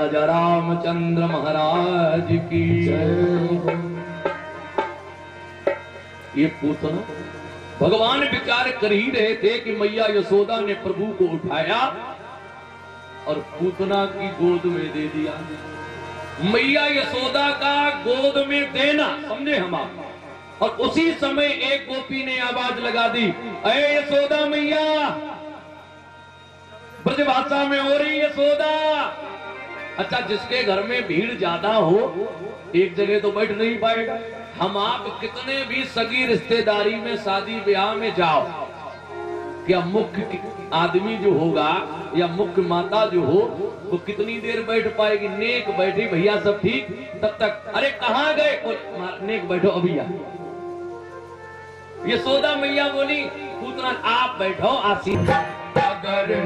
राजा रामचंद्र महाराज की जय। ये पूतना भगवान विचार कर ही रहे थे कि मैया यशोदा ने प्रभु को उठाया और पूतना की गोद में दे दिया। मैया यशोदा का गोद में देना समझे हम आप। और उसी समय एक गोपी ने आवाज लगा दी, अरे यशोदा मैया, ब्रजभाषा में हो रही यशोदा। अच्छा, जिसके घर में भीड़ ज्यादा हो एक जगह तो बैठ नहीं पाएगा। हम आप कितने भी सगी रिश्तेदारी में शादी ब्याह में जाओ, क्या मुख्य आदमी जो होगा या मुख्य माता जो हो वो कितनी देर बैठ पाएगी? नेक बैठी, भैया सब ठीक, तब तक अरे कहाँ गए? नेक बैठो अभी आ। यशोदा मैया बोली, पूतना आप बैठो आसीन। अगर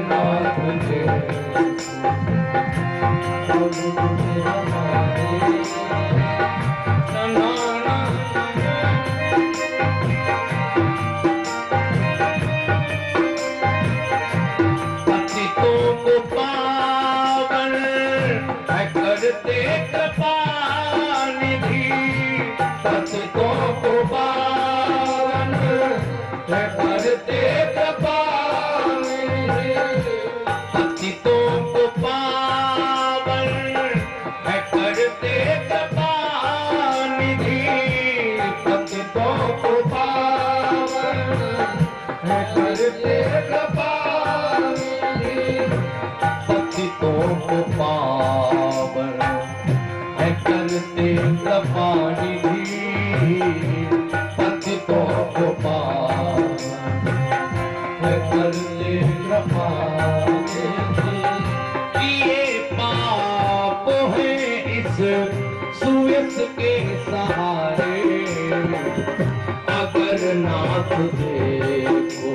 नाथ देखो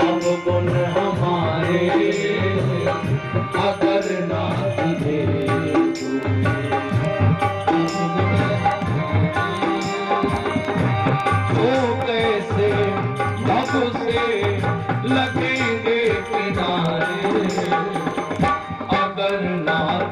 अब गुण हमारे, अगर नाथ देखो तो कैसे भव से लगेंगे किनारे, अगर नाथ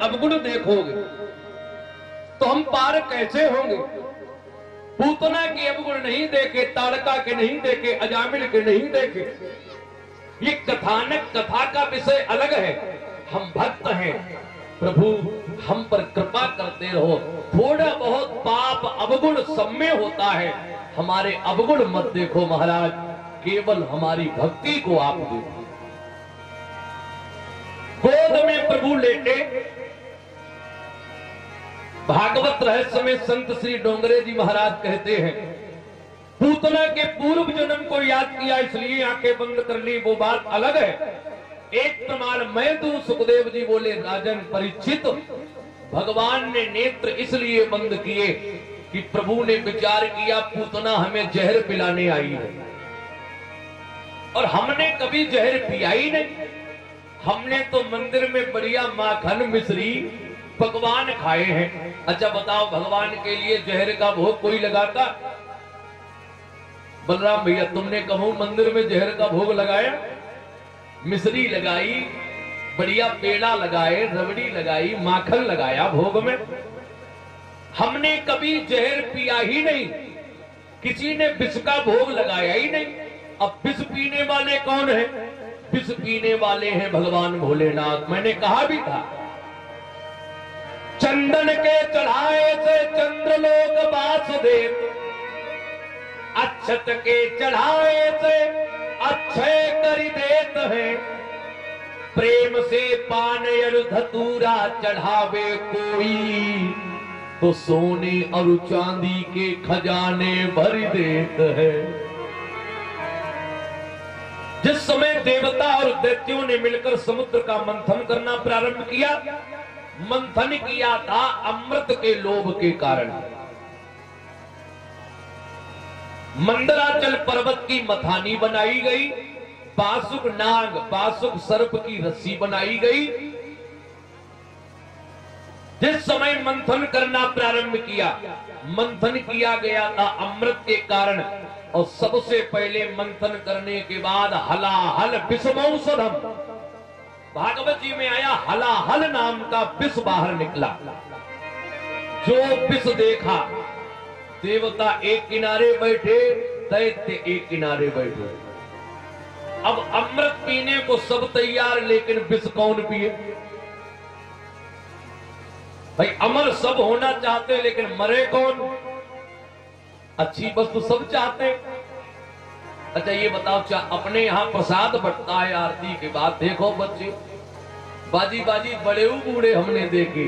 अवगुण देखोगे तो हम पार कैसे होंगे? पूतना के अवगुण नहीं देखे, ताड़का के नहीं देखे, अजामिल के नहीं देखे। ये कथानक कथा का विषय अलग है। हम भक्त हैं, प्रभु हम पर कृपा करते रहो। थोड़ा बहुत पाप अवगुण सब में होता है, हमारे अवगुण मत देखो महाराज, केवल हमारी भक्ति को आप देखो। गोद में प्रभु लेटे, भागवत रहस्य में संत श्री डोंगरे जी महाराज कहते हैं, पूतना के पूर्व जन्म को याद किया इसलिए आंखें बंद कर ली, वो बात अलग है। एक प्रमाण मैं दूं, सुखदेव जी बोले राजन परीक्षित, भगवान ने नेत्र इसलिए बंद किए कि प्रभु ने विचार किया पूतना हमें जहर पिलाने आई है। और हमने कभी जहर पिया ही नहीं। हमने तो मंदिर में बढ़िया माखन मिश्री पकवान खाए हैं। अच्छा बताओ, भगवान के लिए जहर का भोग कोई लगाता? बलराम भैया, तुमने कभी मंदिर में जहर का भोग लगाया? मिश्री लगाई, बढ़िया पेड़ा लगाए, रबड़ी लगाई, माखन लगाया भोग में। हमने कभी जहर पिया ही नहीं, किसी ने विष का भोग लगाया ही नहीं। अब विष पीने वाले कौन है? विष पीने वाले हैं भगवान भोलेनाथ। मैंने कहा भी था, चंदन के चढ़ाए से चंद्रलोक वासुदेव, अक्षत के चढ़ाए से अक्षय कर देत है। प्रेम से पान और धतूरा चढ़ावे कोई, तो सोने और चांदी के खजाने भर देत है। जिस समय देवता और दैत्यों ने मिलकर समुद्र का मंथन करना प्रारंभ किया, मंथन किया था अमृत के लोभ के कारण। मंदराचल पर्वत की मथानी बनाई गई, बासुक नाग बासुक सर्प की रस्सी बनाई गई। जिस समय मंथन करना प्रारंभ किया, मंथन किया गया था अमृत के कारण। और सबसे पहले मंथन करने के बाद हलाहल विषमौषधम, भागवत जी में आया, हलाहल नाम का विष बाहर निकला। जो विष देखा, देवता एक किनारे बैठे, दैत्य एक किनारे बैठे। अब अमृत पीने को सब तैयार, लेकिन विष कौन पिए? भाई अमर सब होना चाहते, लेकिन मरे कौन? अच्छी वस्तु सब चाहते। अच्छा ये बताओ, अपने यहाँ प्रसाद बंटता है आरती के बाद, देखो बच्चे बाजी बाजी बड़े बूढ़े हमने देखे,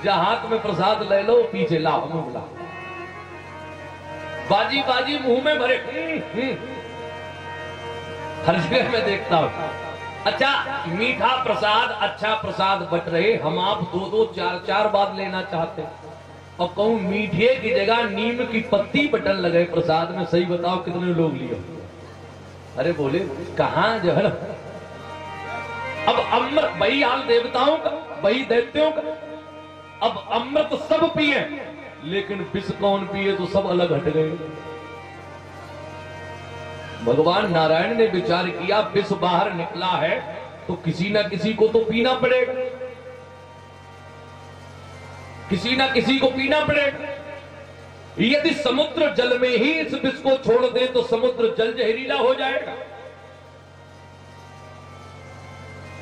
जहां हाथ में प्रसाद ले लो, पीछे लाओ मुंह ला, बाजी बाजी मुंह में भरे। हर जगह में देखता हूं। अच्छा मीठा प्रसाद, अच्छा प्रसाद बट रहे, हम आप दो दो चार चार बार लेना चाहते हैं। और कहूं मीठे की जगह नीम की पत्ती बटन लगे प्रसाद में, सही बताओ कितने लोग लिए? अरे बोले कहां जहर। अब अमृत, वही हाल देवताओं का, वही दैत्यों का। अब अमृत सब पिए, लेकिन विष कौन पिए? तो सब अलग हट गए। भगवान नारायण ने विचार किया, विष बाहर निकला है तो किसी ना किसी को तो पीना पड़ेगा, किसी ना किसी को पीना पड़ेगा। यदि समुद्र जल में ही इस विष को छोड़ दे तो समुद्र जल जहरीला हो जाएगा।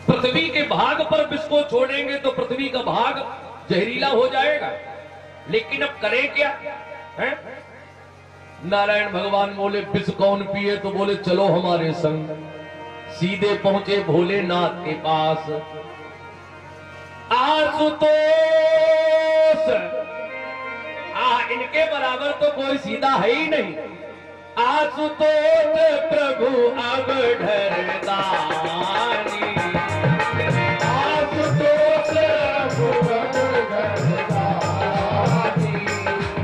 पृथ्वी के भाग पर विष को छोड़ेंगे तो पृथ्वी का भाग जहरीला हो जाएगा। लेकिन अब करें क्या है? नारायण भगवान बोले विष कौन पिए? तो बोले चलो हमारे संग। सीधे पहुंचे भोलेनाथ के पास। आशुतोष, इनके बराबर तो कोई सीधा है ही नहीं। आशुतोष प्रभु अब ढरदानी, आशुतोष प्रभु अब ढरदानी।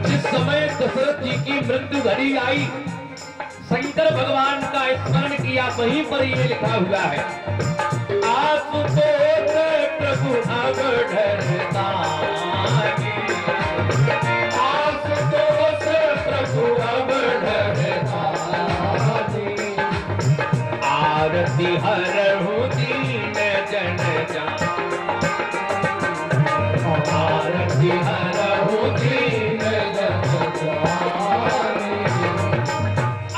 जिस समय दशरथ जी की मृत्यु घड़ी आई, शंकर भगवान का स्मरण किया, वहीं पर ये लिखा हुआ है, आशुतोष प्रभु अब ढरदानी, आशुतोष प्रभु अब ढरदानी। आरती हरहु दीन जन जान, आरती हरहु दीन जन जान,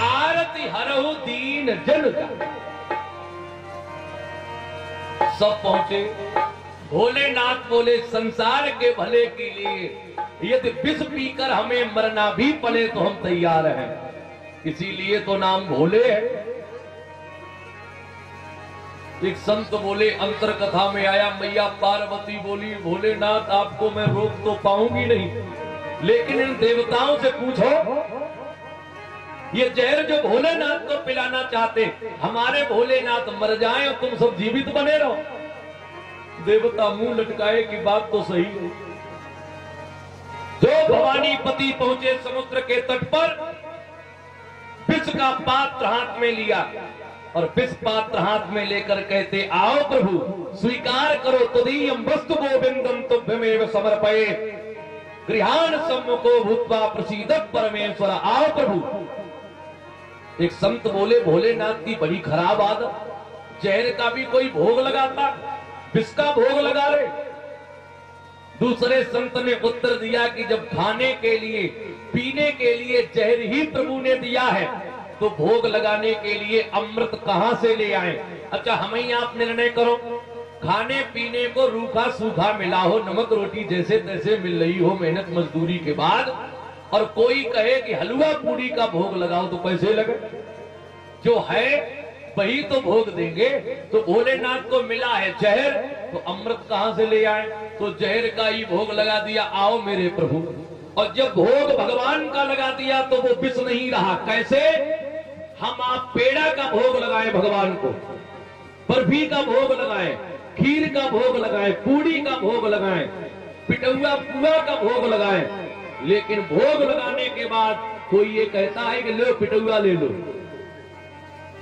आरती हरहु दीन जन जान। सब पहुंचे। भोलेनाथ बोले संसार के भले के लिए यदि विष पीकर हमें मरना भी पड़े तो हम तैयार हैं, इसीलिए तो नाम भोले है। एक संत बोले, अंतर कथा में आया, मैया पार्वती बोली भोलेनाथ आपको मैं रोक तो पाऊंगी नहीं, लेकिन इन देवताओं से पूछो ये जहर जो भोलेनाथ को पिलाना चाहते, हमारे भोलेनाथ मर जाएं और तुम सब जीवित बने रहो। देवता मुंह लटकाए कि बात तो सही है। जो भवानीपति पहुंचे समुद्र के तट पर, विष का पात्र हाथ में लिया, और विष पात्र हाथ में लेकर कहते, आओ प्रभु स्वीकार करो, तदीयम वस्तु गोविंदम तुभ्यमेव समर्पये, गृहान सम्मुखो भूत्वा प्रसीदत परमेश्वर। आओ प्रभु। एक संत बोले, भोलेनाथ की बड़ी खराब आदत, जहर का भी कोई भोग लगाता, विष का भोग लगा रहे। दूसरे संत ने उत्तर दिया कि जब खाने के लिए पीने के लिए जहर ही प्रभु ने दिया है तो भोग लगाने के लिए अमृत कहां से ले आए। अच्छा, हम ही आप निर्णय करो, खाने पीने को रूखा सूखा मिला हो, नमक रोटी जैसे तैसे मिल रही हो मेहनत मजदूरी के बाद, और कोई कहे कि हलवा पूरी का भोग लगाओ तो कैसे लगे? जो है वही तो भोग देंगे। तो भोलेनाथ को मिला है जहर, तो अमृत कहां से ले आए? तो जहर का ही भोग लगा दिया, आओ मेरे प्रभु। और जब भोग भगवान का लगा दिया तो वो विष नहीं रहा। कैसे? हम आप पेड़ा का भोग लगाए भगवान को, बर्फी का भोग लगाए, खीर का भोग लगाए, पूड़ी का भोग लगाए, पिटौआ पुआ का भोग लगाए, लेकिन भोग लगाने के बाद कोई ये कहता है कि लो पिटौआ ले लो,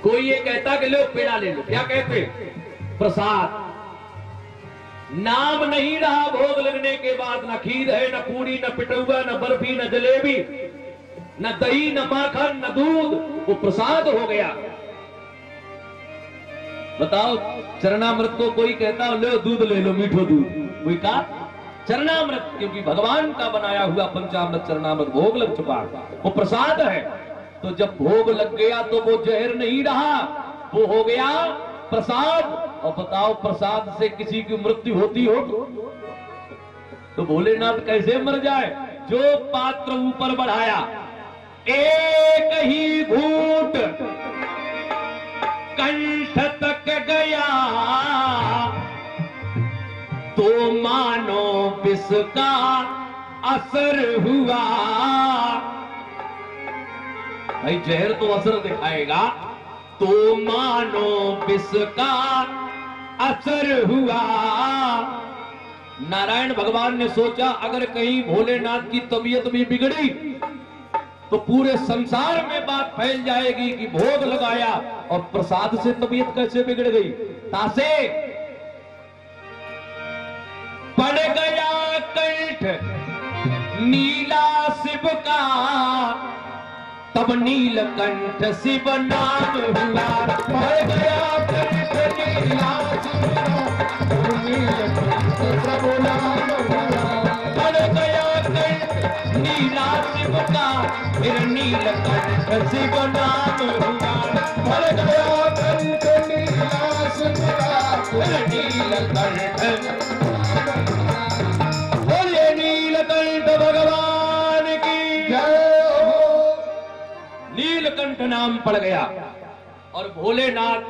कोई ये कहता कि लो पेड़ा ले लो। क्या कहते? प्रसाद। नाम नहीं रहा भोग लगने के बाद, न खीर है, न पूड़ी, न पिटौआ, न बर्फी, न जलेबी, न दही, न माखन, न दूध, वो प्रसाद हो गया। बताओ, चरणामृत को कोई कहता लो दूध ले लो, मीठो दूध, कोई कहा चरणामृत, क्योंकि भगवान का बनाया हुआ पंचामृत चरणामृत भोग लग चुका, वो प्रसाद है। तो जब भोग लग गया तो वो जहर नहीं रहा, वो हो गया प्रसाद। और बताओ, प्रसाद से किसी की मृत्यु होती हो तो भोलेनाथ कैसे मर जाए? जो पात्र ऊपर बढ़ाया, एक ही घूंट कंठ तक गया तो मानो विष का असर हुआ। भाई जहर तो असर दिखाएगा, तो मानो विष का असर हुआ। नारायण भगवान ने सोचा, अगर कहीं भोलेनाथ की तबीयत भी बिगड़ी तो पूरे संसार में बात फैल जाएगी कि भोग लगाया और प्रसाद से तबीयत कैसे बिगड़ गई। तासे पड़ गया कंठ नीला शिव का, तब नीलकंठ शिव नाम हुआ। पड़ गया कंठ नीला शिव का, तब नीलकंठ प्रभु नाम हुआ। पड़ गया कंठ नीला शिव का, फिर नीलकंठ शिव नाम हुआ। पड़ गया कंठ नीला शिव का, फिर नीलकंठ। बोले नीलकंठ भगवान की जय हो। नीलकंठ नाम पड़ गया और भोलेनाथ